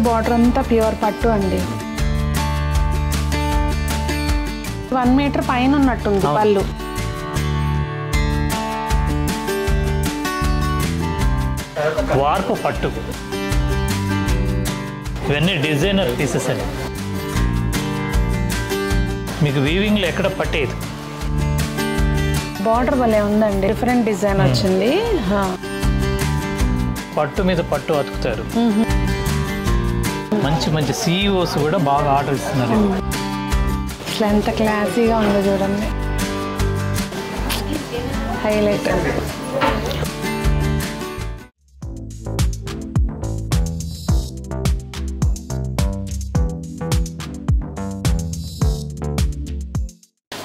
Border అంతా pure పట్టు అండి. 1 మీటర్ పైన ఉన్నట్టుంది పళ్ళు. వార్పు పట్టు, ఇవన్నీ డిజైనర్ పీసెస్ అండి. మీకు వీవింగ్లో ఎక్కడ పట్టేది. బార్డర్ భలే ఉందండి, డిఫరెంట్ డిజైన్ వచ్చింది. పట్టు మీద పట్టు అతుకుతారు. మంచి మంచి CEOs కూడా బాగా ఆర్డర్ ఇస్తున్నారు. అసలు ఎంత క్లాసీగా ఉందో చూడండి, హైలైట్.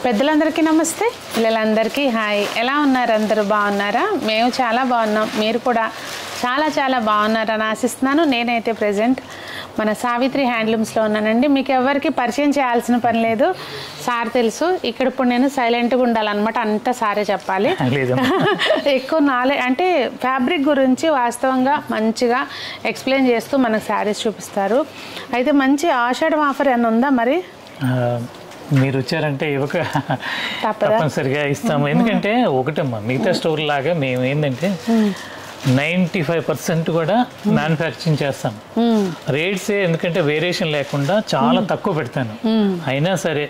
పెద్దలందరికీ నమస్తే, పిల్లలందరికీ హాయ్. ఎలా ఉన్నారు? అందరూ బాగున్నారా? మేము చాలా బాగున్నాం, మీరు కూడా చాలా చాలా బాగున్నారని ఆశిస్తున్నాను. నేనైతే ప్రజెంట్ మన సావిత్రి హ్యాండ్లూమ్స్లో ఉన్నానండి. మీకు ఎవరికి పరిచయం చేయాల్సిన పని లేదు, సార్ తెలుసు. ఇక్కడ ఇప్పుడు నేను సైలెంట్గా ఉండాలన్నమాట, అంతా సారే చెప్పాలి. ఎక్కువ నాలెడ్జ్ అంటే ఫ్యాబ్రిక్ గురించి వాస్తవంగా మంచిగా ఎక్స్ప్లెయిన్ చేస్తూ మనకు శారీస్ చూపిస్తారు. అయితే మంచి ఆషాఢం ఆఫర్ ఏమైనా ఉందా మరి? మీరు వచ్చారంటే ఇవ్వక తప్పనిసరిగా ఇస్తాము. ఎందుకంటే ఒకటమ్మా, మిగతా స్టోర్ లాగా మేము ఏంటంటే 95% కూడా మ్యానుఫ్యాక్చరింగ్ చేస్తాం. రేట్సే ఎందుకంటే వేరియేషన్ లేకుండా చాలా తక్కువ పెడతాను. అయినా సరే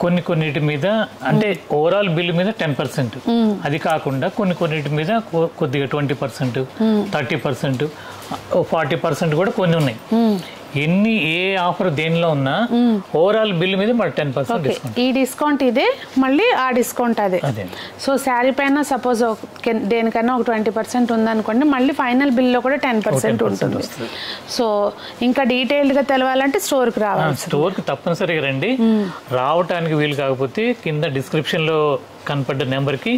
కొన్నిటి మీద అంటే ఓవరాల్ బిల్ మీద 10%, అది కాకుండా కొన్నిటి మీద కొద్దిగా 20%, 30%, 40% కూడా కొన్ని ఉన్నాయి. ఏ ఆఫర్ దేనిలో ఉన్నా ఓవరాల్ బిల్ మీద మరి 10% డిస్కౌంట్. ఈ డిస్కౌంట్ ఇదే, మళ్ళీ ఆ డిస్కౌంట్ అదే. సో శారీ పైన సపోజ్ దేనికైనా ఒక 20% ఉందనుకోండి, మళ్ళీ ఫైనల్ బిల్లో కూడా 10% ఉంటుంది. సో ఇంకా డీటెయిల్డ్గా తెలవాలంటే స్టోర్కి రావాలి. స్టోర్కి తప్పనిసరిగా రండి. రావటానికి వీలు కాకపోతే కింద డిస్క్రిప్షన్లో కనపడ్డ నెంబర్కి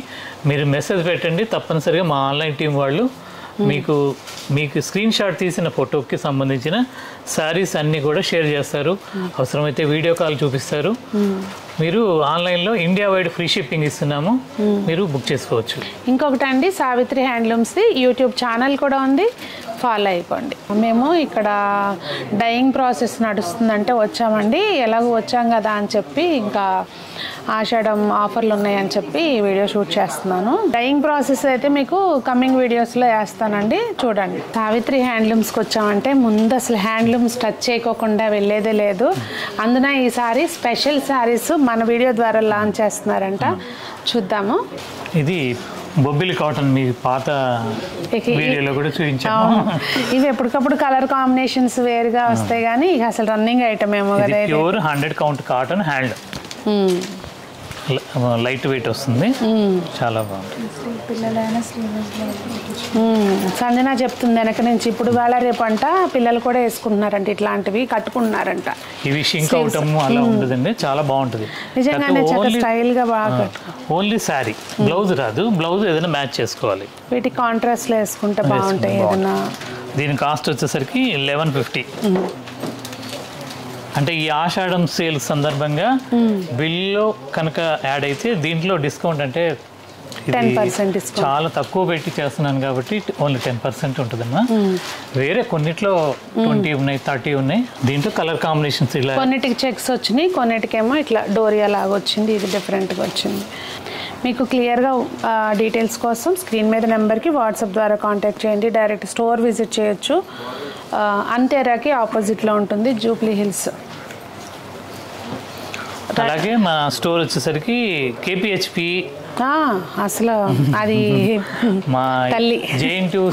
మీరు మెసేజ్ పెట్టండి. తప్పనిసరిగా మా ఆన్లైన్ టీం వాళ్ళు మీకు స్క్రీన్ షాట్ తీసిన ఫోటోకి సంబంధించిన శారీస్ అన్నీ కూడా షేర్ చేస్తారు. అవసరమైతే వీడియో కాల్ చూపిస్తారు. మీరు ఆన్లైన్లో ఇండియా వైడ్ ఫ్రీ షిప్పింగ్ ఇస్తున్నాము, మీరు బుక్ చేసుకోవచ్చు. ఇంకొకటి అండి, సావిత్రి హ్యాండ్లూమ్స్ది యూట్యూబ్ ఛానల్ కూడా ఉంది, ఫాలో అయిపోండి. మేము ఇక్కడ డైయింగ్ ప్రాసెస్ నడుస్తుందంటే వచ్చామండి. ఎలాగో వచ్చాం కదా అని చెప్పి ఇంకా ఆషాఢం ఆఫర్లు ఉన్నాయని చెప్పి వీడియో షూట్ చేస్తున్నాను. డైయింగ్ ప్రాసెస్ అయితే మీకు కమింగ్ వీడియోస్లో వేస్తానండి, చూడండి. సావిత్రి హ్యాండ్లూమ్స్కి వచ్చామంటే ముందు అసలు హ్యాండ్లూమ్స్ టచ్ చేయకోకుండా వెళ్ళేదే లేదు. అందున ఈసారి స్పెషల్ శారీస్ మన వీడియో ద్వారా లాంచ్ చేస్తున్నారంట, చూద్దాము. ఇది బొబ్బిలి కాటన్, మీ పాత వీడియోలో కూడా చూపించాము. ఇవి ఎప్పటికప్పుడు కలర్ కాంబినేషన్స్ వేరుగా వస్తాయి, కానీ ఇక అసలు రన్నింగ్ ఐటమ్ ఏమో కదా. Pure 100 count cotton hand, light weight వస్తుంది, చాలా బాగుంటుంది. సంజన చెప్తుంది వెనక నుంచి, ఇప్పుడు వేళ రేపు అంట పిల్లలు కూడా వేసుకుంటున్నారంట, ఇట్లాంటివి కట్టుకుంటున్నారంట. ఇవి షింక్ అవటం అలా ఉంటుందండి, చాలా బాగుంటుంది. నిజంగానే చాలా స్టైల్ గా బాగా. ఓన్లీ శారీ, బ్లౌజ్ రాదు. బ్లౌజ్ ఏదైనా మ్యాచ్ చేసుకోవాలి. వీటి కాంట్రాస్ట్ లో వేసుకుంటే బాగుంటాయి ఏదైనా. దీని కాస్ట్ వచ్చేసరికి 1150. అంటే ఈ ఆషాఢం సేల్ సందర్భంగా బిల్లో కనుక యాడ్ అయితే దీంట్లో డిస్కౌంట్ అంటే 10% డిస్కౌంట్, చాలా తక్కువ పెట్టి చేస్తున్నాను కాబట్టి ఓన్లీ 10% ఉంటుందమ్మా. వేరే కొన్నిట్లో 20 ఉన్నాయి, 30 ఉన్నాయి. దీంట్లో కలర్ కాంబినేషన్స్ ఇలా కొన్నిటికి చెక్స్ వచ్చినాయి, కొన్నిటికేమో ఇట్లా డోరియా లాగా వచ్చింది, ఇది డిఫరెంట్గా వచ్చింది. మీకు క్లియర్గా డీటెయిల్స్ కోసం స్క్రీన్ మీద నెంబర్కి వాట్సాప్ ద్వారా కాంటాక్ట్ చేయండి. డైరెక్ట్ స్టోర్ విజిట్ చేయొచ్చు. అంతేరాకి ఆపోజిట్లో ఉంటుంది, జూబ్లీ హిల్స్. అలాగే మా స్టోర్ వచ్చేసరికి KPHP, అసలు అది మా JN2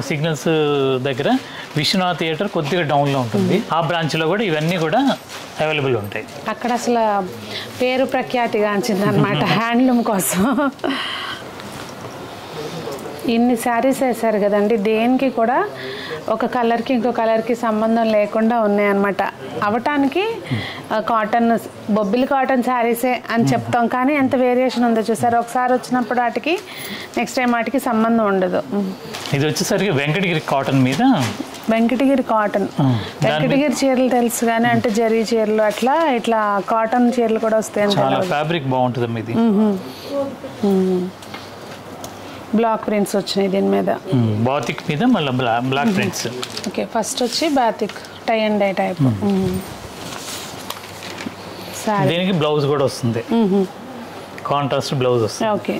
సిగ్నల్స్ దగ్గర విశ్వనాథ్ థియేటర్ కొద్దిగా డౌన్లో ఉంటుంది. ఆ బ్రాంచ్లో కూడా ఇవన్నీ కూడా అవైలబుల్ ఉంటాయి. అక్కడ అసలు పేరు ప్రఖ్యాతిగాంచింది అనమాట హ్యాండ్లూమ్ కోసం. ఇన్ని శారీస్ వేశారు కదండి, దేనికి కూడా ఒక కలర్కి ఇంకో కలర్కి సంబంధం లేకుండా ఉన్నాయన్నమాట. అవటానికి కాటన్, బొబ్బిలి కాటన్ శారీసే అని చెప్తాం, కానీ ఎంత వేరియేషన్ ఉందో చూసారు. ఒకసారి వచ్చినప్పుడు వాటికి నెక్స్ట్ టైం వాటికి సంబంధం ఉండదు. ఇది వచ్చేసరికి వెంకటగిరి కాటన్ మీద, వెంకటగిరి కాటన్. వెంకటగిరి చీరలు తెలుసు కానీ, అంటే జరీ చీరలు అట్లా ఇట్లా కాటన్ చీరలు కూడా వస్తాయి. చాలా ఫ్యాబ్రిక్ బాగుంటుంది. ఇది బ్లాక్ ప్రింట్స్ వచ్చినాయి దీని మీద, బాతిక్ మీద మళ్ళీ బ్లాక్ ప్రింట్స్. ఓకే, ఫస్ట్ వచ్చి batik tie and dye type. సరే, దీనికి బ్లౌజ్ కూడా వస్తుంది, కాంట్రాస్ట్ బ్లౌజ్ వస్తుంది. ఓకే.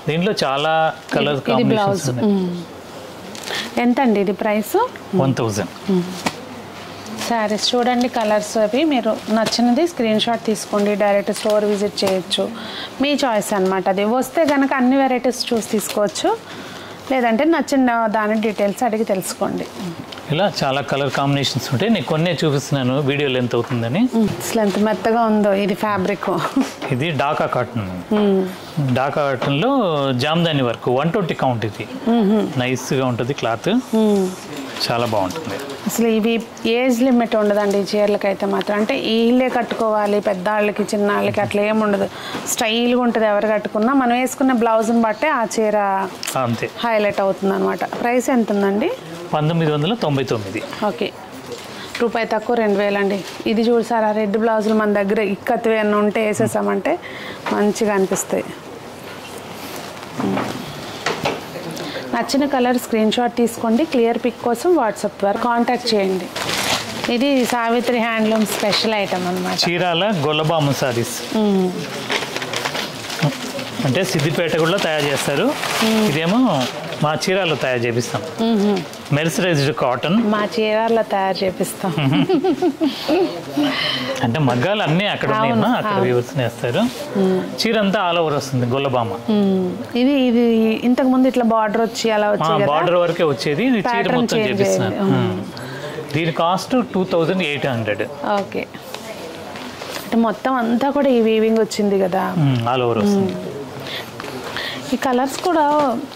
దీంట్లో చాలా కలర్ ఇది బ్లౌజ్. ఎంత అండి ఇది ప్రైస్? 1000. శారీస్ చూడండి, కలర్స్ అవి మీరు నచ్చినది స్క్రీన్ షాట్ తీసుకోండి, డైరెక్ట్ స్టోర్ విజిట్ చేయొచ్చు, మీ చాయిస్ అనమాట. అది వస్తే కనుక అన్ని వెరైటీస్ చూసి తీసుకోవచ్చు, లేదంటే నచ్చిన దాని డీటెయిల్స్ అడిగి తెలుసుకోండి. ఇలా చాలా కలర్ కాంబినేషన్స్ ఉంటాయి. నేను కొన్నే చూపిస్తున్నాను, వీడియో లెంత్ అవుతుందని. అసలు ఎంత మెత్తగా ఉందో ఇది ఫ్యాబ్రిక్. ఇది డాకా కాటన్. డాకా కాటన్లో జామ్దాని వర్క్ 120 కౌంట్. ఇది నైస్గా ఉంటుంది క్లాత్, చాలా బాగుంటుంది. అసలు ఇవి ఏజ్ లిమిట్ ఉండదండి ఈ చీరలకి అయితే మాత్రం. అంటే వీళ్ళే కట్టుకోవాలి, పెద్దవాళ్ళకి చిన్నవాళ్ళకి అట్లా ఏముండదు, స్టైల్గా ఉంటుంది. ఎవరు కట్టుకున్నా మనం వేసుకున్న బ్లౌజ్ని బట్టే ఆ చీర అంతే హైలైట్ అవుతుంది అనమాట. ప్రైస్ ఎంత ఉందండి? 1999. ఓకే, రూపాయి తక్కువ 2000 అండి. ఇది చూసారా, రెడ్ బ్లౌజులు మన దగ్గర ఇక్కత్వి అన్న ఉంటే వేసేసామంటే మంచిగా అనిపిస్తాయి. నచ్చిన కలర్ స్క్రీన్ షాట్ తీసుకోండి, క్లియర్ పిక్ కోసం వాట్సాప్ ద్వారా కాంటాక్ట్ చేయండి. ఇది సావిత్రి హ్యాండ్లూమ్ స్పెషల్ ఐటమ్ అనమాట. చీరాల గొల్లబామ సారీస్ అంటే సిద్దిపేట కూడా తయారు చేస్తారు. ఇదేమో మా చీరాల్లో తయారు చేపిస్తాం, మెర్సరైజ్డ్ కాటన్. మా చీరాల్లో తయారు చేపిస్తాం. అంటే మగ్గాలు అన్నీ అక్కడ ఉన్నాయమ్మా, అక్కడ వ్యూవర్స్ వేస్తారు. చీర అంతా ఆల్ ఓవర్ వస్తుంది గొల్లబామ. ఇది ఇది ఇంతకు ముందు ఇట్లా బార్డర్ వచ్చి అలా వచ్చి బార్డర్ వరకే వచ్చేది, ఇది చీర మొత్తం చేపిస్తున్నాను. దీని కాస్ట్ 2800. ఓకే, అంటే మొత్తం అంతా కూడా ఈ వీవింగ్ వచ్చింది కదా, ఆల్ ఓవర్ వస్తుంది. ఈ కలర్స్ కూడా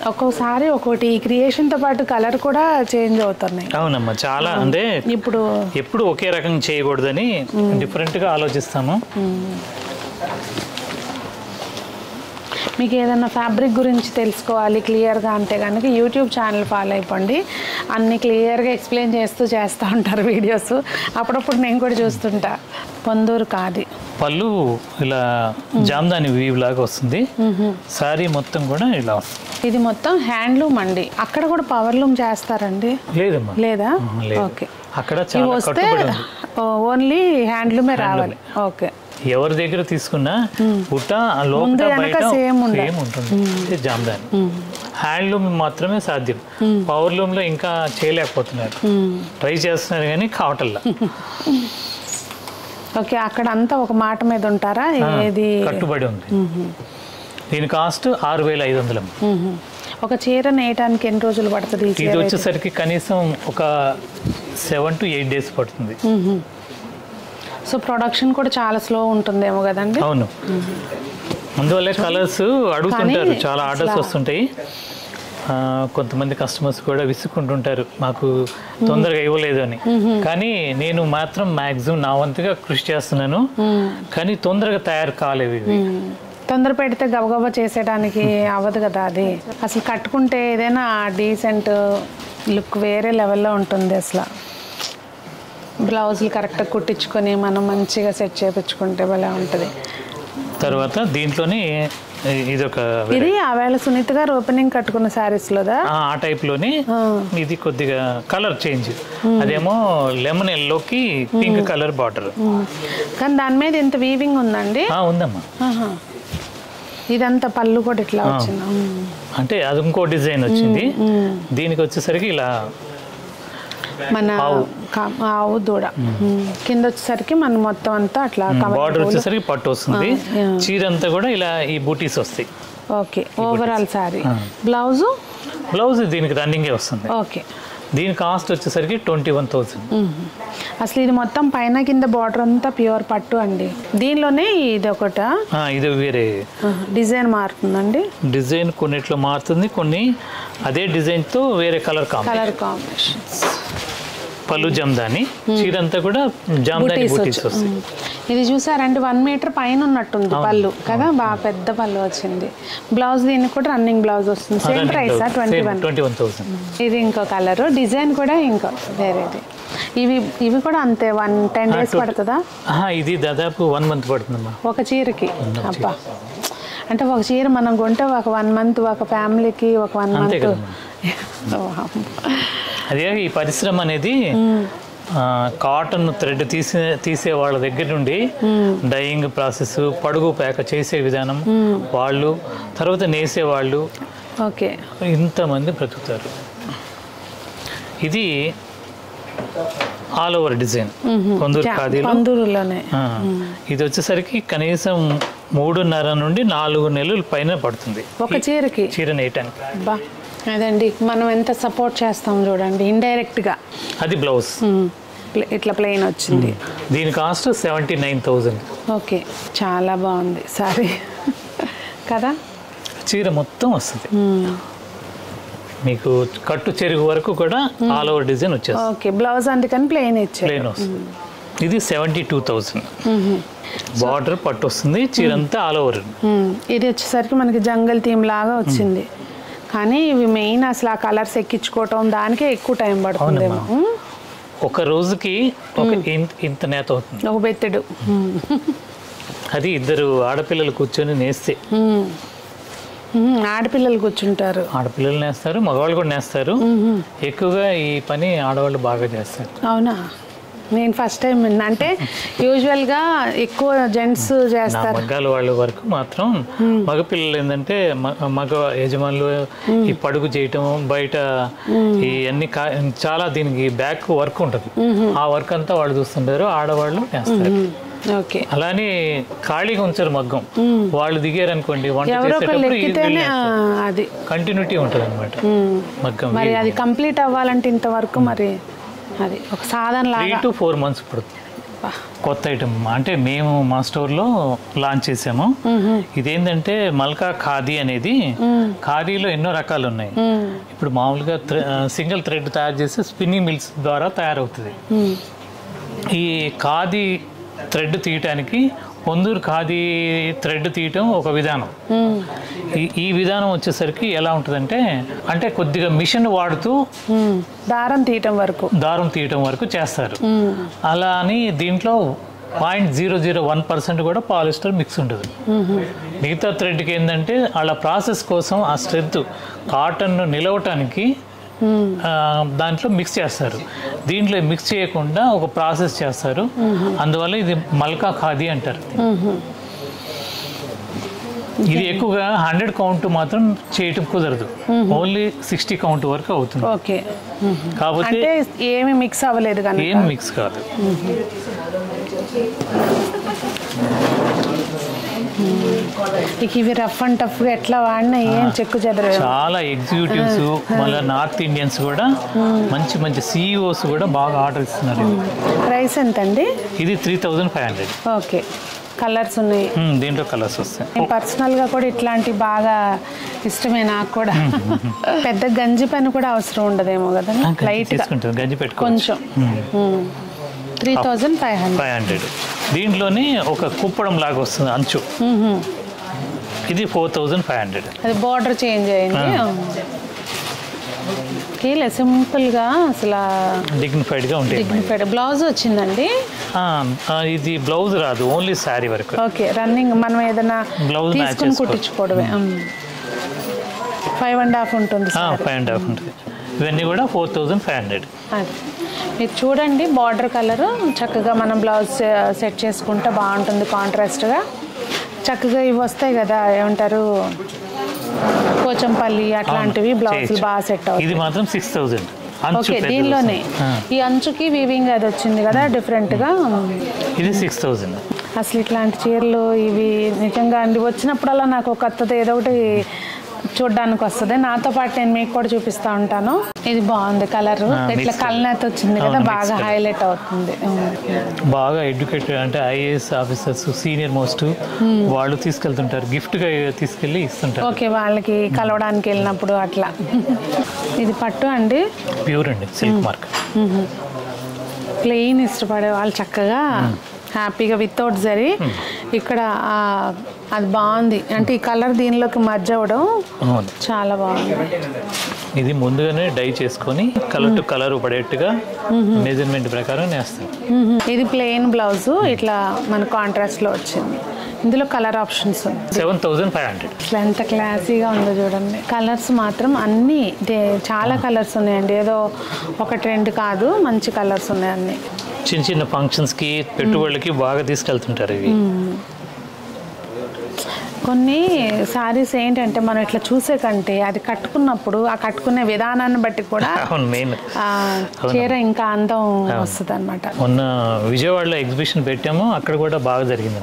ఒక్కొక్కసారి ఒక్కొక్కటి క్రియేషన్తో పాటు కలర్ కూడా చేంజ్ అవుతున్నాయి. అవునమ్మా, చాలా అంటే ఇప్పుడు ఎప్పుడు ఒకే రకం చేయకూడదని డిఫరెంట్గా ఆలోచిస్తాము. మీకు ఏదైనా ఫ్యాబ్రిక్ గురించి తెలుసుకోవాలి క్లియర్గా అంటే కనుక యూట్యూబ్ ఛానల్ ఫాలో అయిపోండి. అన్ని క్లియర్గా ఎక్స్ప్లెయిన్ చేస్తూ ఉంటారు వీడియోస్. అప్పుడప్పుడు నేను కూడా చూస్తుంటా. పొందూరు కాది పళ్ళు ఇలా జామ్దాని వీవ్ లాగా వస్తుంది. సారీ మొత్తం కూడా ఇలా వస్తుంది. ఇది మొత్తం హ్యాండ్లూమ్ అండి. అక్కడ కూడా పవర్ లూమ్ చేస్తారండి? లేదమ్మా, లేదా? లేదు. ఓకే, అక్కడ చాలా వస్తే ఓన్లీ హ్యాండ్లూమే రావాలి. ఓకే, ఎవరి దగ్గర తీసుకున్నా పుట్ట లోపల బయట సేమ్ ఉంటుంది జామ్దాని. హ్యాండ్లూమ్ మాత్రమే సాధ్యం. పవర్ లూమ్ లో ఇంకా చేయలేకపోతున్నారు, ట్రై చేస్తున్నారు కానీ కావటల్లా. ఓకే, అక్కడ అంతా ఒక మాట మీద ఉంటారా? ఏది కట్టుబడి ఉంది. దీని కాస్ట్ 6500. ఒక చీర నేయటానికి ఎన్ని రోజులు పడుతుంది? ఇది వచ్చేసరికి కనీసం ఒక 7 to 8 days పడుతుంది. సో ప్రొడక్షన్ కూడా చాలా స్లో ఉంటుందేమో కదండి? అవును, అందువల్లే కలర్స్ అడుగుతుంటారు, చాలా ఆర్డర్స్ వస్తుంటాయి. కొంతమంది కస్టమర్స్ కూడా విసుక్కుంటుంటారు మాకు తొందరగా ఇవ్వలేదు అని. కానీ నేను మాత్రం మ్యాక్సిమం నా వంతుగా కృషి చేస్తున్నాను, కానీ తొందరగా తయారు కాలేవు ఇవి. తొందర పెడితే గబగబా చేసేయడానికి అవ్వదు కదా. అది అసలు కట్టుకుంటే ఏదైనా డీసెంట్ లుక్ వేరే లెవెల్లో ఉంటుంది. అసలు బ్లౌజులు కరెక్ట్గా కుట్టించుకొని మనం మంచిగా సెట్ చేయించుకుంటే భలే ఉంటుంది. తర్వాత దీంట్లోనే ఇదొక ఇది ఆవేళ సునీత గారు ఓపెనింగ్ కట్టుకున్న శారీస్ లోదా? ఆ టైప్ లోని ఇది కొద్దిగా కలర్ చేంజ్. అదేమో లెమన్ ఎల్లోకి పింక్ కలర్ బార్డర్. కానీ దాని మీద ఎంత వీవింగ్ ఉందండి? ఉందమ్మా. ఇదంతా పళ్ళు కూడా ఇట్లా వచ్చింది. అంటే అది ఇంకో డిజైన్ వచ్చింది. దీనికి వచ్చేసరికి ఇలా మన ఆవు దూడ కింద వచ్చేసరికి మనం మొత్తం అంతా అట్లా బార్డర్ వచ్చేసరికి పట్టు వస్తుంది. చీర అంతా కూడా ఇలా ఈ బూటీస్ వస్తాయి. Okay, overall sorry. బ్లౌజ్ దీనికి రన్నింగే వస్తుంది. ఓకే, దీని కాస్ట్ వచ్చేసరికి 21,000. అసలు ఇది మొత్తం పైన కింద బార్డర్ అంతా ప్యూర్ పట్టు అండి. దీనిలోనే ఇది ఒకట, ఇది వేరే డిజైన్ మారుతుందండి. డిజైన్ కొన్నిట్లో మారుతుంది, కొన్ని అదే డిజైన్ తో వేరే కలర్ కాంబినేషన్స్. పళ్ళు జామ్దాని, చీర అంతా కూడా జామ్దాని బూటీస్ వస్తాయి. ఇది చూసారంటే 1 మీటర్ పైన ఉన్నట్టుంది పళ్ళు కదా, బాగా పెద్ద పళ్ళు వచ్చింది. బ్లౌజ్ దీనికి కూడా రన్నింగ్ బ్లౌజ్ వస్తుంది. Same price 21,000. ఇది ఇంకో కలర్, డిజైన్ కూడా ఇంకో వేరేది. ఇవి కూడా అంతే 10 days పడుతుందా? ఇది దాదాపు 1 month పడుతుందమ్మా ఒక చీరకి. అబ్బా, అంటే ఒక చీర మనం కొంటే ఒక 1 month, ఒక ఫ్యామిలీకి ఒక 1 month. అదే ఈ పరిశ్రమ అనేది కాటన్ థ్రెడ్ తీసే వాళ్ళ దగ్గర నుండి డైయింగ్ ప్రాసెస్, పడుగు పేక చేసే విధానం వాళ్ళు, తర్వాత నేసేవాళ్ళు, ఓకే, ఇంతమంది బ్రతుకుతారు. ఇది ఆల్ ఓవర్ డిజైన్ కొందూరు ఖాదీలో. ఇది వచ్చేసరికి కనీసం 3.5 నుండి 4 నెలల పైన పడుతుంది ఒక చీర నేయటానికి. అదండి మనం ఎంత సపోర్ట్ చేస్తాం చూడండి, ఇండైరెక్ట్ గా. అది బ్లౌజ్ ఇట్లా ప్లెయిన్ వచ్చింది. దీని కాస్ట్ 79,000. ఓకే, చాలా బాగుంది సారీ కదా. చీర మొత్తం వస్తుంది మీకు, కట్టు చెరుగు వరకు కూడా ఆల్ ఓవర్ డిజైన్ వచ్చేస్తుంది. ఓకే, బ్లౌజ్ అందుకని ప్లెయిన్ ప్లెయిన్ వస్తుంది. ఇది 72,000. బార్డర్ పట్టు వస్తుంది, చీర అంతా ఆల్ ఓవర్. ఇది వచ్చేసరికి మనకి జంగల్ థీమ్ లాగా వచ్చింది. కానీ ఇవి మెయిన్ అసలు ఆ కలర్స్ ఎక్కించుకోవటం దానికే ఎక్కువ టైం పడుతుందేమో. ఒక రోజుకి ఒక ఇంత నేత అవుతుంది, ఒక బెత్తెడు. అది 2 ఆడపిల్లలు కూర్చొని నేస్తే. ఆడపిల్లలు కూర్చుంటారు, ఆడపిల్లలు నేస్తారు, మగవాళ్ళు కూడా నేస్తారు. ఎక్కువగా ఈ పని ఆడవాళ్ళు బాగా చేస్తారు. అవునా? నేను ఫస్ట్ టైం విన్నా. అంటే యూజువల్గా ఎక్కువ జెంట్స్ చేస్తారు. మగ్గాల వాళ్ళ వరకు మాత్రం మగపిల్లలు ఏంటంటే మగ యజమానులు ఈ పడుగు చేయటం, బయట ఈ అన్ని చాలా దీనికి బ్యాక్ వర్క్ ఉంటుంది. ఆ వర్క్ అంతా వాళ్ళు చూస్తుంటారు, ఆడవాళ్ళు చేస్తారు. ఓకే, అలానే ఖాళీగా ఉంచారు మగ్గం. వాళ్ళు దిగారు అనుకోండి, వంట చేసేటప్పుడు అది కంటిన్యూటీ ఉంటుంది అనమాట మగ్గం. మరి అది కంప్లీట్ అవ్వాలంటే ఇంతవరకు మరి అది ఒక సాధన 3 to 4 months పడుతుంది. కొత్త ఐటమ్ అంటే మేము మా స్టోర్లో లాంచ్ చేసాము. ఇదేంటంటే మల్కా ఖాదీ అనేది, ఖాదీలో ఎన్నో రకాలు ఉన్నాయి. ఇప్పుడు మామూలుగా సింగిల్ థ్రెడ్ తయారు చేసి స్పిన్నింగ్ మిల్స్ ద్వారా తయారవుతుంది. ఈ ఖాదీ థ్రెడ్ తీయటానికి కొందూరు ఖాదీ థ్రెడ్ తీయటం ఒక విధానం. ఈ విధానం వచ్చేసరికి ఎలా ఉంటుందంటే, అంటే కొద్దిగా మిషన్ వాడుతూ దారం తీయటం వరకు చేస్తారు. అలా అని దీంట్లో 0.001% కూడా పాలిస్టర్ మిక్స్ ఉంటుంది. మిగతా థ్రెడ్కి ఏంటంటే వాళ్ళ ప్రాసెస్ కోసం ఆ స్ట్రెంత్ కాటన్ను నిలవటానికి దాంట్లో మిక్స్ చేస్తారు. దీంట్లో మిక్స్ చేయకుండా ఒక ప్రాసెస్ చేస్తారు. అందువల్ల ఇది మల్కా ఖాదీ అంటారు. ఇది ఎక్కువగా 100 కౌంట్ మాత్రం చేయటం కుదరదు, ఓన్లీ 60 కౌంట్ వరకు అవుతుంది. ఓకే, కాబట్టి ఏమి మిక్స్ అవ్వలేదు, ఏం మిక్స్ కాదు. ఇవి రఫ్ అండ్ టఫ్ గా ఎట్లా వాడినా ఏం చెక్కు చెదరు. చాలా ఎగ్జిక్యూటివ్స్, మళ్ళీ నార్త్ ఇండియన్స్ కూడా, మంచి మంచి CEOs కూడా బాగా ఆర్డర్ ఇస్తున్నారు. ప్రైస్ ఎంత అండి? ఇది 3,500. ఓకే, కలర్స్ ఉన్నాయి దీంట్లో, కలర్స్ వస్తాయి. పర్సనల్ గా కూడా ఇట్లాంటి బాగా ఇష్టమే నాకు కూడా. పెద్ద గంజి పని కూడా అవసరం ఉండదేమో కదా, లైట్ గంజి పెట్టుకో కొంచెం. 3,500. దీంట్లోనే ఒక కుప్పడం లాగా వస్తుంది అంచు. ఇది 4,500. అది బార్డర్ చేంజ్ అయింది. సింపుల్ గా అసలు డిగ్నిఫైడ్ గా ఉంటుంది. బ్లౌజ్ వచ్చిందండి. ఇది బ్లౌజ్ రాదు, ఓన్లీ శారీ వరకు. ఓకే, రన్నింగ్ మనం ఏదైనా బ్లౌజ్ తీసుకుని కుట్టించుకోవడమే. 5.5 ఉంటుంది. 5.5 ఉంటుంది. ఇవన్నీ కూడా 4,500. మీరు చూడండి, బార్డర్ కలర్ చక్కగా మనం బ్లౌజ్ సెట్ చేసుకుంటే బాగుంటుంది కాంట్రాస్ట్గా. చక్కగా ఇవి వస్తాయి కదా, ఏమంటారు, పోచంపల్లి అట్లాంటివి బ్లౌజులు బాగా సెట్ అవుతాయి. ఇది మాత్రం 6,000. ఓకే, దీనిలోనే ఈ అంచుకి వీవింగ్ అది వచ్చింది కదా డిఫరెంట్గా. ఇది 6,000. అసలు ఇట్లాంటి చీరలు ఇవి నిజంగా అండి వచ్చినప్పుడల్లా నాకు కొత్తది ఏదో ఒకటి చూడడానికి వస్తుంది. నాతో పాటు నేను మీకు కూడా చూపిస్తూ ఉంటాను. ఇది బాగుంది కలర్, ఇట్లా కలనేత వచ్చింది కదా, బాగా హైలైట్ అవుతుంది. బాగా ఎడ్యుకేటెడ్ అంటే IAS ఆఫీసర్స్, సీనియర్ మోస్ట్ వాళ్ళు తీసుకెళ్తుంటారు, గిఫ్ట్గా తీసుకెళ్ళి ఇస్తుంటారు. ఓకే, వాళ్ళకి కలవడానికి వెళ్ళినప్పుడు అట్లా. ఇది పట్టు అండి, ప్యూర్ అండి, సిల్క్ మార్క్. ప్లెయిన్ ఇష్టపడే వాళ్ళు చక్కగా హ్యాపీగా వితౌట్ జరీ. ఇక్కడ అది బాగుంది, అంటే ఈ కలర్ దీనిలోకి మర్జ్ అవ్వడం చాలా బాగుంది. ఇది ముందుగానే డై చేసుకొని కలర్ టు కలర్ పడేట్టుగా మెజర్మెంట్ ప్రకారం నేస్తాం. ఇది ప్లెయిన్ బ్లౌజ్ ఇట్లా మన కాంట్రాస్ట్ లో వచ్చింది. ఇందులో కలర్ ఆప్షన్స్ ఉంది. 7500. అసలు ఎంత క్లాసీగా ఉందో చూడండి. కలర్స్ మాత్రం అన్నీ చాలా కలర్స్ ఉన్నాయండి, ఏదో ఒకటి రెండు కాదు, మంచి కలర్స్ ఉన్నాయి అన్నీ. చిన్న చిన్న ఫంక్షన్స్కి పెట్టుబడులకి బాగా తీసుకెళ్తుంటారు ఇవి. కొన్ని శారీస్ ఏంటంటే మనం ఇట్లా చూసే కంటే అది కట్టుకున్నప్పుడు ఆ కట్టుకునే విధానాన్ని బట్టి కూడా చీర ఇంకా అందం వస్తుంది అనమాట. మొన్న విజయవాడలో ఎగ్జిబిషన్ పెట్టాము, అక్కడ కూడా బాగా జరిగింది.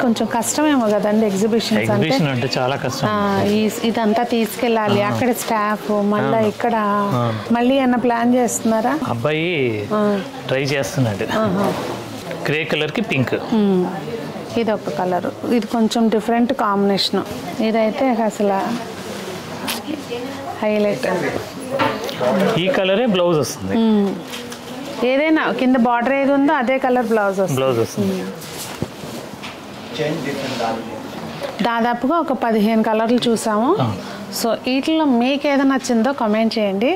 కొంచెం కష్టమేమో కదండి ఎగ్జిబిషన్ అంటే చాలా కష్టం. ఇదంతా తీసుకెళ్ళాలి, అక్కడ స్టాఫ్, మళ్ళీ ఇక్కడ మళ్ళీ ఏమన్నా ప్లాన్ చేస్తున్నారా? అబ్బాయి ట్రై చేస్తున్నాడు. గ్రే కలర్ కి పింక్, ఇది ఒక కలర్, ఇది కొంచెం డిఫరెంట్ కాంబినేషన్. ఇదైతే అసలు హైలైట్. ఈ కలరే బ్లౌజ్ వస్తుంది. ఏదైనా కింద బార్డర్ ఏది ఉందో అదే కలర్ బ్లౌజ్ వస్తుంది. దాదాపుగా ఒక 15 కలర్లు చూసాము. సో వీటిలో మీకు ఏదైనా నచ్చిందో కామెంట్ చేయండి.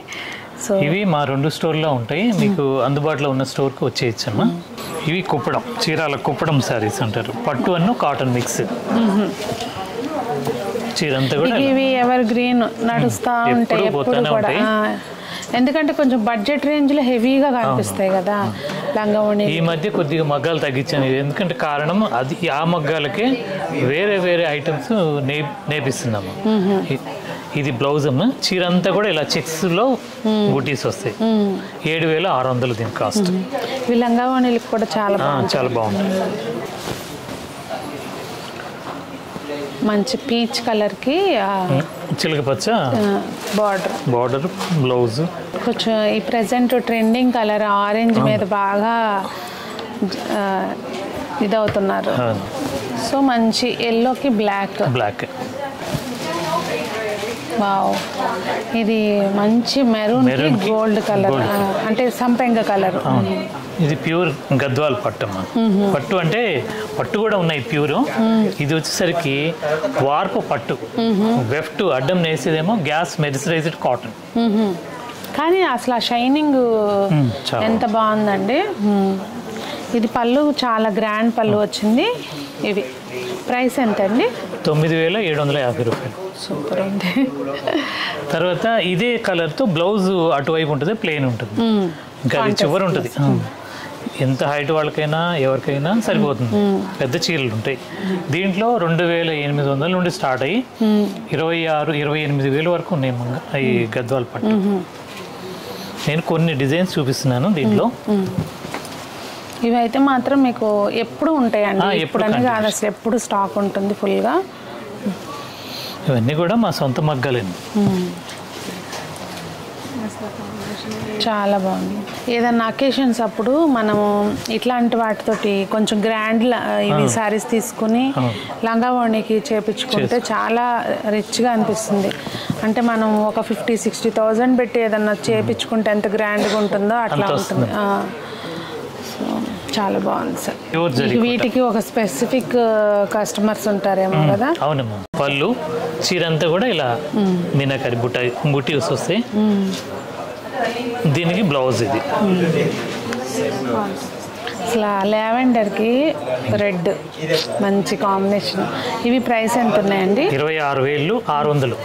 సో ఇవి మా 2 స్టోర్లో ఉంటాయి, మీకు అందుబాటులో ఉన్న స్టోర్కి వచ్చేయచ్చమ్మా. ఇవి కుప్పడం, చీరాల కుప్పడం శారీస్ అంటారు. పట్టు అన్ను కాటన్ మిక్స్. చీరంతా కూడా ఇవి ఎవర్ గ్రీన్ నడుస్తూ ఉంటాయి ఎప్పుడు కూడా, ఎందుకంటే కొంచెం బడ్జెట్ రేంజ్లో హెవీగా కనిపిస్తాయి కదా లంగావోణి. ఈ మధ్య కొద్దిగా మగ్గాలు తగ్గించాను, ఎందుకంటే కారణం అది ఆ మగ్గాలకే వేరే వేరే ఐటమ్స్ నేపిస్తున్నాము. ఇది బ్లౌజ్ అమ్మ. చీర అంతా కూడా ఇలా చెక్స్లో బూటీస్ వస్తాయి. 7600 దీని కాస్ట్. ఈ లంగావోణిలకు కూడా చాలా బాగుంది. మంచి పీచ్ కలర్కి చిలక పచ్చ బార్డర్ బ్లౌజ్. కొంచెం ఈ ప్రెసెంట్ ట్రెండింగ్ కలర్ ఆరెంజ్ మీద బాగా ఇదవుతున్నారు. సో మంచి ఎల్లోకి బ్లాక్. వావ్, ఇది మంచి మెరూన్ కి గోల్డ్ కలర్, అంటే సంపెంగ కలర్. ఇది ప్యూర్ గద్వాల్ పట్టు అమ్మా. పట్టు అంటే పట్టు కూడా ఉన్నాయి ప్యూర్. ఇది వచ్చేసరికి వార్పు పట్టు. వెఫ్ట్ అడ్డం నేసేదేమో గ్యాస్ మెరిసరైజ్డ్ కాటన్. కానీ అసలు ఆ షైనింగ్ ఎంత బాగుందండి. ఇది పళ్ళు చాలా గ్రాండ్ పళ్ళు వచ్చింది. ఇవి ప్రైస్ ఎంత అండి? 9750 రూపాయలు. సూపర్ ఉంది. తర్వాత ఇదే కలర్తో బ్లౌజ్ అటువైపు ఉంటుంది, ప్లెయిన్ ఉంటుంది, ఇంకా అది చివరి ఉంటుంది. ఎంత హైట్ వాళ్ళకైనా ఎవరికైనా సరిపోతుంది. పెద్ద చీరలు ఉంటాయి. దీంట్లో 2800 నుండి స్టార్ట్ అయ్యి 26-28,000 వరకు ఉన్నాయి ఈ గద్వాల్ పట్టు. నేను కొన్ని డిజైన్స్ చూపిస్తున్నాను దీంట్లో. ఇవైతే మాత్రం మీకు ఎప్పుడు ఉంటాయండి, ఎప్పుడని కాదు, అసలు ఎప్పుడు స్టాక్ ఉంటుంది ఫుల్గా. ఇవన్నీ కూడా మా సొంత మగ్గాలండి. చాలా బాగుంది. ఏదన్నా అకేషన్స్ అప్పుడు మనము ఇట్లాంటి వాటితోటి కొంచెం గ్రాండ్ ఇవి శారీస్ తీసుకుని లంగావోణికి చేపించుకుంటే చాలా రిచ్గా అనిపిస్తుంది. అంటే మనం ఒక 50-60,000 పెట్టి ఏదన్నా చేపించుకుంటే ఎంత గ్రాండ్గా ఉంటుందో అట్లా ఉంటుంది. చాలా బాగుంది సార్. వీటికి ఒక స్పెసిఫిక్ కస్టమర్స్ ఉంటారేమో కదా? అవునమ్మా. పళ్ళు చీర అంతా కూడా ఇలా మీనాకరి బుటీస్ వస్తాయి. దీనికి బ్లౌజ్. ఇది అసలు లావెండర్కి రెడ్ మంచి కాంబినేషన్. ఇవి ప్రైస్ ఎంత ఉన్నాయండి? 26,600.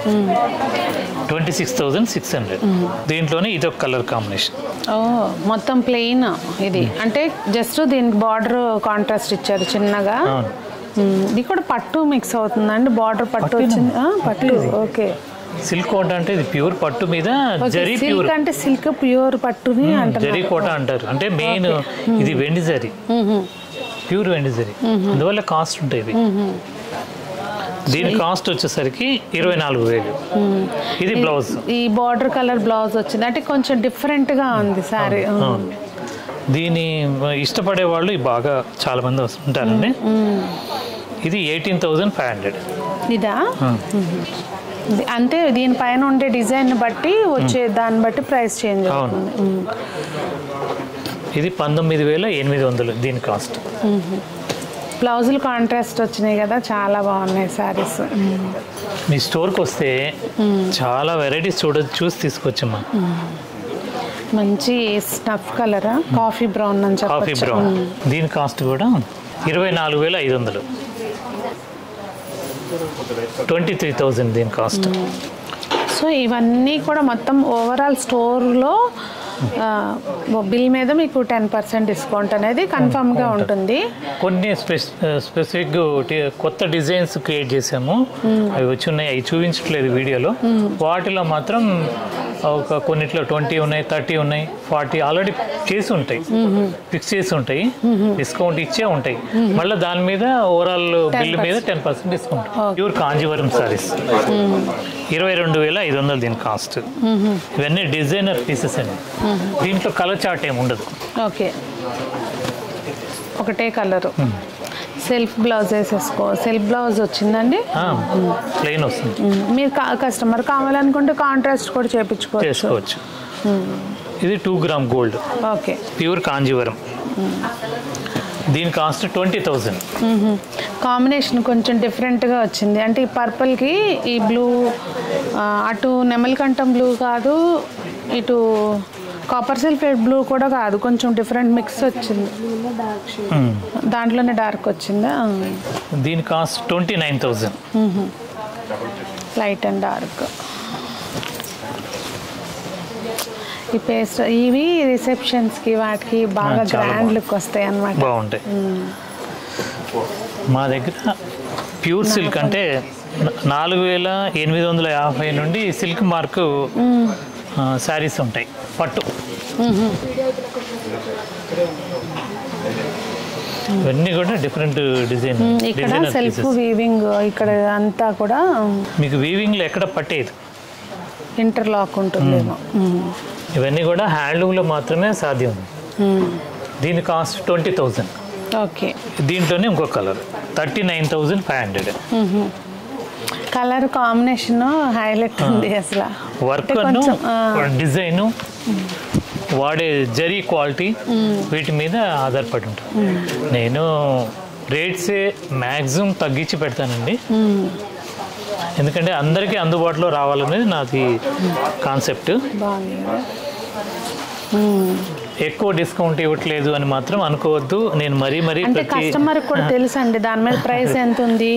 26,600. దీంట్లోనే ఇది ఒక కలర్ కాంబినేషన్. ఓ, మొత్తం ప్లెయిన్. ఇది అంటే జస్ట్ దీనికి బార్డర్ కాంట్రాస్ట్ ఇచ్చారు చిన్నగా. ఇది కూడా పట్టు మిక్స్ అవుతుందండి. బార్డర్ పట్టు వచ్చింది. పట్టు ఓకే. సిల్క్ కోట అంటే ఇది ప్యూర్ పట్టు మీద జరీ ప్యూర్ అంటే సిల్క్ ప్యూర్ పట్టుని అంటారు. జరీ కోట అంటారు. అంటే మెయిన్ ఇది వెండి జరీ, ప్యూర్ వెండి జరీ, అందువల్ల కాస్ట్ ఉంటాయి. దీని కాస్ట్ వచ్చేసరికి 24,000. ఇది బ్లౌజ్. ఈ బార్డర్ కలర్ బ్లౌజ్ వచ్చింది అంటే కొంచెం డిఫరెంట్ గా ఉంది సారీ. దీని ఇష్టపడే వాళ్ళు బాగా చాలా మంది వస్తుంటారండి. ఇది 18,500. ఇదా? అంటే దీనిపైన ఉండే డిజైన్ బట్టి వచ్చే దాన్ని బట్టి ప్రైస్ చేంజ్ అవుతుంది. ఇది 19,800 దీని కాస్ట్. బ్లౌజులు కాంట్రాస్ట్ వచ్చినాయి కదా, చాలా బాగున్నాయి శారీస్. మీ స్టోర్కి వస్తే చాలా వెరైటీస్ చూసి తీసుకొచ్చమ్మా. మంచి స్నఫ్ కలరా, కాఫీ బ్రౌన్ అని చెప్పొచ్చు. Coffee brown. దీని కాస్ట్ కూడా 24,500. 23,000 దీని కాస్ట్. సో ఇవన్నీ కూడా మొత్తం ఓవరాల్ స్టోర్లో బిల్ మీద మీకు 10% డిస్కౌంట్ అనేది కన్ఫర్మ్గా ఉంటుంది. కొన్ని స్పెసిఫిక్ కొత్త డిజైన్స్ క్రియేట్ చేసాము, అవి వచ్చి ఉన్నాయి, అవి చూపించట్లేదు వీడియోలో. వాటిలో మాత్రం ఒక కొన్నిట్లో 20 ఉన్నాయి, 30 ఉన్నాయి, 40 ఆల్రెడీ చేసి ఉంటాయి, ఫిక్స్ చేసి ఉంటాయి, డిస్కౌంట్ ఇచ్చే ఉంటాయి. మళ్ళీ దాని మీద ఓవరాల్ బిల్ మీద 10% డిస్కౌంట్. ప్యూర్ కాంజీవరం సారీస్ 22,500 దీని కాస్ట్. ఇవన్నీ డిజైనర్ పీసెస్ అండి. దీంట్లో కలర్ చార్ట్ ఏమి ఉండదు. ఓకే, ఒకటే కలరు. సెల్ఫ్ బ్లౌజ్ వేసేసుకో. సెల్ఫ్ బ్లౌజ్ వచ్చిందండి, ప్లెయిన్ వస్తుంది. మీరు కస్టమర్ కావాలనుకుంటే కాంట్రాస్ట్ కూడా చేసుకోవచ్చు. ఇది 2 gram gold. Okay, pure Kanjeevaram. దీని కాస్ట్ 20,000. కాంబినేషన్ కొంచెం డిఫరెంట్గా వచ్చింది. అంటే ఈ పర్పుల్కి ఈ బ్లూ, అటు నెమలికంఠం బ్లూ కాదు, ఇటు కాపర్ సల్ఫేట్ బ్లూ కూడా కాదు, కొంచెం డిఫరెంట్ మిక్స్ వచ్చింది. దాంట్లోనే డార్క్ వచ్చిందా? దీని కాస్ట్ 29,000. Light and dark. ఈ పేస్ట్ ఇవి రిసెప్షన్స్కి వాటికి బాగా గ్రాండ్ లుక్ వస్తాయి అన్నమాట. బాగుంటాయి. మా దగ్గర ప్యూర్ సిల్క్ అంటే 4,850 నుండి సిల్క్ మార్క్ శారీస్ ఉంటాయి, పట్టు. ఇవన్నీ కూడా డిఫరెంట్ డిజైన్. ఇక్కడ సెల్ఫ్ వీవింగ్, ఇక్కడ అంతా కూడా మీకు వీవింగ్లో ఎక్కడ పట్టేది, ఇంటర్లాక్ ఉంటుందేమో. ఇవన్నీ కూడా హ్యాండ్లూమ్లో మాత్రమే సాధ్యం. దీని కాస్ట్ 20,000. ఓకే, దీంట్లోనే ఇంకో కలర్ 39,500. కలర్ కాంబినేషన్ హైలైట్ ఉంది అసలు. వర్క్ డిజైన్, వాడే జరీ క్వాలిటీ, వీటి మీద ఆధారపడి ఉంటుంది. నేను రేట్సే మ్యాక్సిమం తగ్గించి పెడతానండి, ఎందుకంటే అందరికీ అందుబాటులో రావాలనేది నాది కాన్సెప్ట్. ఎక్కువ డిస్కౌంట్ ఇవ్వట్లేదు అని మాత్రం అనుకోవద్దు. నేను మరీ అంటే కస్టమర్ కూడా తెలుసు అండి దాని మీద ప్రైస్ ఎంత ఉంది,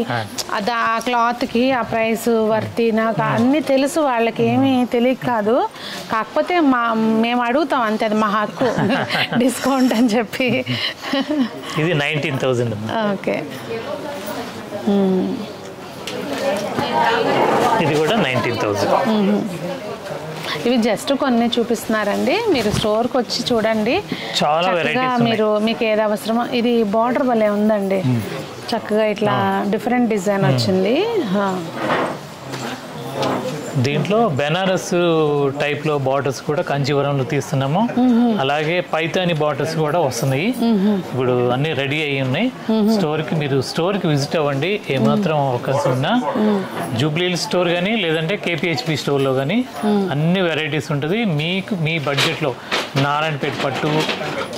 అది ఆ క్లాత్కి ఆ ప్రైస్ వర్తి, నాకు అన్నీ తెలుసు. వాళ్ళకి ఏమీ తెలియక కాదు, కాకపోతే మేము అడుగుతాం అంతే, అది మా హక్కు డిస్కౌంట్ అని చెప్పి. ఇది 19,000. ఓకే, ఇది కూడా 19,000. ఇవి జస్ట్ కొన్ని చూపిస్తున్నారండి, మీరు స్టోర్కి వచ్చి చూడండి. చాలా మీరు మీకు ఏది అవసరమో. ఇది బార్డర్ భలే ఉందండి, చక్కగా ఇట్లా డిఫరెంట్ డిజైన్ వచ్చింది. దీంట్లో బెనారస్ టైప్లో బార్డర్స్ కూడా కంచీవరంలో తీస్తున్నాము. అలాగే పైతాని బార్డర్స్ కూడా వస్తున్నాయి. ఇప్పుడు అన్ని రెడీ అయ్యి ఉన్నాయి. మీరు స్టోర్కి విజిట్ అవ్వండి. ఏమాత్రం అవకాశం ఉన్నా జూబ్లీ స్టోర్ కానీ లేదంటే కేపీహెచ్పి స్టోర్లో కానీ అన్ని వెరైటీస్ ఉంటుంది. మీకు మీ బడ్జెట్లో నారాయణపేట పట్టు,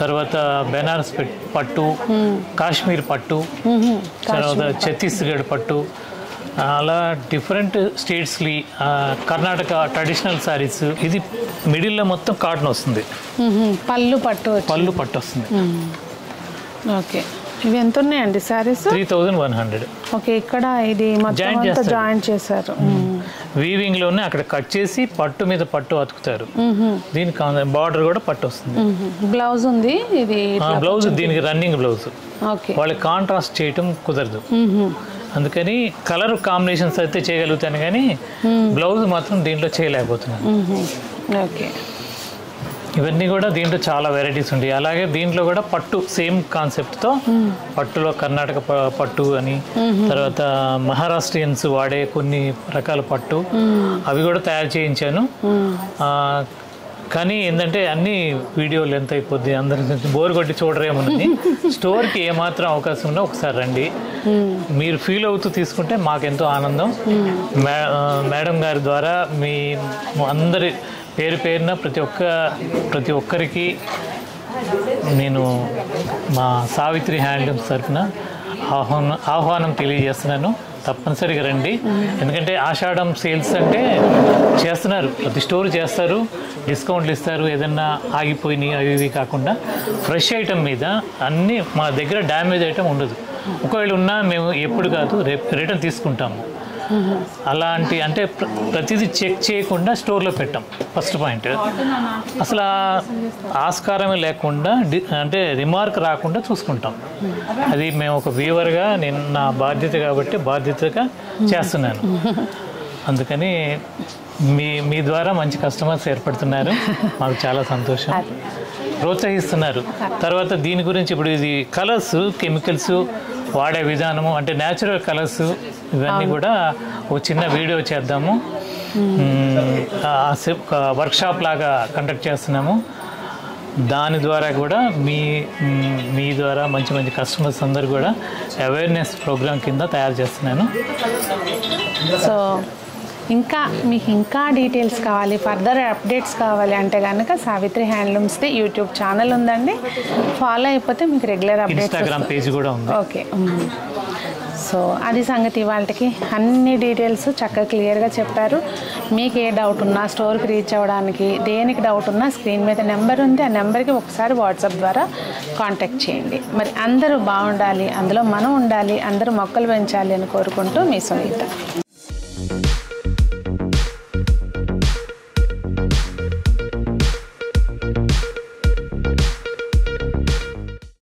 తర్వాత బెనారస్ పట్టు, కాశ్మీర్ పట్టు, తర్వాత ఛత్తీస్గఢ్ పట్టు, అలా డిఫరెంట్ స్టేట్స్కి కర్ణాటక ట్రెడిషనల్ శారీస్. ఇది మిడిల్లో మొత్తం కాటన్ వస్తుంది, పళ్ళు పట్టు వస్తుంది. ఓకే, ఇవి ఎంత ఉన్నాయండి శారీస్? 3,100. ఓకే, ఇక్కడ ఇది జాయింట్ చేశారు. వీవింగ్లోనే అక్కడ కట్ చేసి పట్టు మీద పట్టు అతుకుతారు. దీనికి బార్డర్ కూడా పట్టు వస్తుంది. బ్లౌజ్ ఉంది, ఇది బ్లౌజ్ దీనికి రన్నింగ్ బ్లౌజ్. వాళ్ళకి కాంట్రాస్ట్ చేయటం కుదరదు, అందుకని కలర్ కాంబినేషన్స్ అయితే చేయగలుగుతాను కానీ బ్లౌజ్ మాత్రం దీంట్లో చేయలేకపోతున్నాను. ఓకే, ఇవన్నీ కూడా దీంట్లో చాలా వెరైటీస్ ఉంటాయి. అలాగే దీంట్లో కూడా పట్టు సేమ్ కాన్సెప్ట్తో పట్టులో కర్ణాటక పట్టు అని, తర్వాత మహారాష్ట్రియన్స్ వాడే కొన్ని రకాల పట్టు అవి కూడా తయారు చేయించాను. కానీ ఏంటంటే అన్ని వీడియో లెంత్ అయిపోద్ది, అందరికి బోర్ కొట్టి చూడరేమోనని. స్టోర్కి ఏమాత్రం అవకాశం ఉన్నా ఒకసారి రండి, మీరు ఫీల్ అవుతూ తీసుకుంటే మాకెంతో ఆనందం. మేడం గారి ద్వారా మీ అందరి పేరున ప్రతి ఒక్కరికి నేను మా సావిత్రి హ్యాండ్లూమ్స్ తరఫున ఆహ్వానం తెలియజేస్తున్నాను. తప్పనిసరిగా రండి, ఎందుకంటే ఆషాఢం సేల్స్ అంటే చేస్తున్నారు, ప్రతి స్టోర్ చేస్తారు, డిస్కౌంట్లు ఇస్తారు. ఏదన్నా ఆగిపోయినాయి అవి ఇవి కాకుండా ఫ్రెష్ ఐటమ్ మీద అన్నీ మా దగ్గర డ్యామేజ్ ఐటమ్ ఉండదు. ఒకవేళ ఉన్నా మేము ఎప్పుడు కాదు రిటర్న్ తీసుకుంటాము. అలాంటి అంటే ప్రతిదీ చెక్ చేయకుండా స్టోర్లో పెట్టాం. ఫస్ట్ పాయింట్ అసలు ఆస్కారమే లేకుండా అంటే రిమార్క్ రాకుండా చూసుకుంటాం. అది మేము ఒక వ్యూవర్గా నేను నా బాధ్యత కాబట్టి బాధ్యతగా చేస్తున్నాను. అందుకని మీ ద్వారా మంచి కస్టమర్స్ ఏర్పడుతున్నారు, మాకు చాలా సంతోషం. ప్రోత్సహిస్తున్నారు. తర్వాత దీని గురించి ఇప్పుడు ఇది కలర్స్, కెమికల్స్ వాడే విధానము అంటే న్యాచురల్ కలర్స్ ఇవన్నీ కూడా ఒక చిన్న వీడియో చేద్దాము. వర్క్షాప్ లాగా కండక్ట్ చేస్తున్నాము. దాని ద్వారా కూడా మీ ద్వారా మంచి మంచి కస్టమర్స్ అందరు కూడా అవేర్నెస్ ప్రోగ్రామ్ కింద తయారు చేస్తున్నాను. సో ఇంకా మీకు ఇంకా డీటెయిల్స్ కావాలి, ఫర్దర్ అప్డేట్స్ కావాలి అంటే కనుక సావిత్రి హ్యాండ్లూమ్స్ది యూట్యూబ్ ఛానల్ ఉందండి. ఫాలో అయిపోతే మీకు రెగ్యులర్ అప్డేట్స్. ఇన్స్టాగ్రామ్ పేజ్ కూడా ఉంది. ఓకే. సో అది సంగతి. వాళ్ళకి అన్ని డీటెయిల్స్ చక్కగా క్లియర్గా చెప్పారు. మీకు ఏ డౌట్ ఉన్నా స్టోర్కి రీచ్ అవ్వడానికి దేనికి డౌట్ ఉన్నా స్క్రీన్ మీద నెంబర్ ఉంది, ఆ నెంబర్కి ఒకసారి వాట్సాప్ ద్వారా కాంటాక్ట్ చేయండి. మరి అందరూ బాగుండాలి, అందులో మనం ఉండాలి, అందరూ మొక్కలు పెంచాలి అని కోరుకుంటూ మీ సునీత.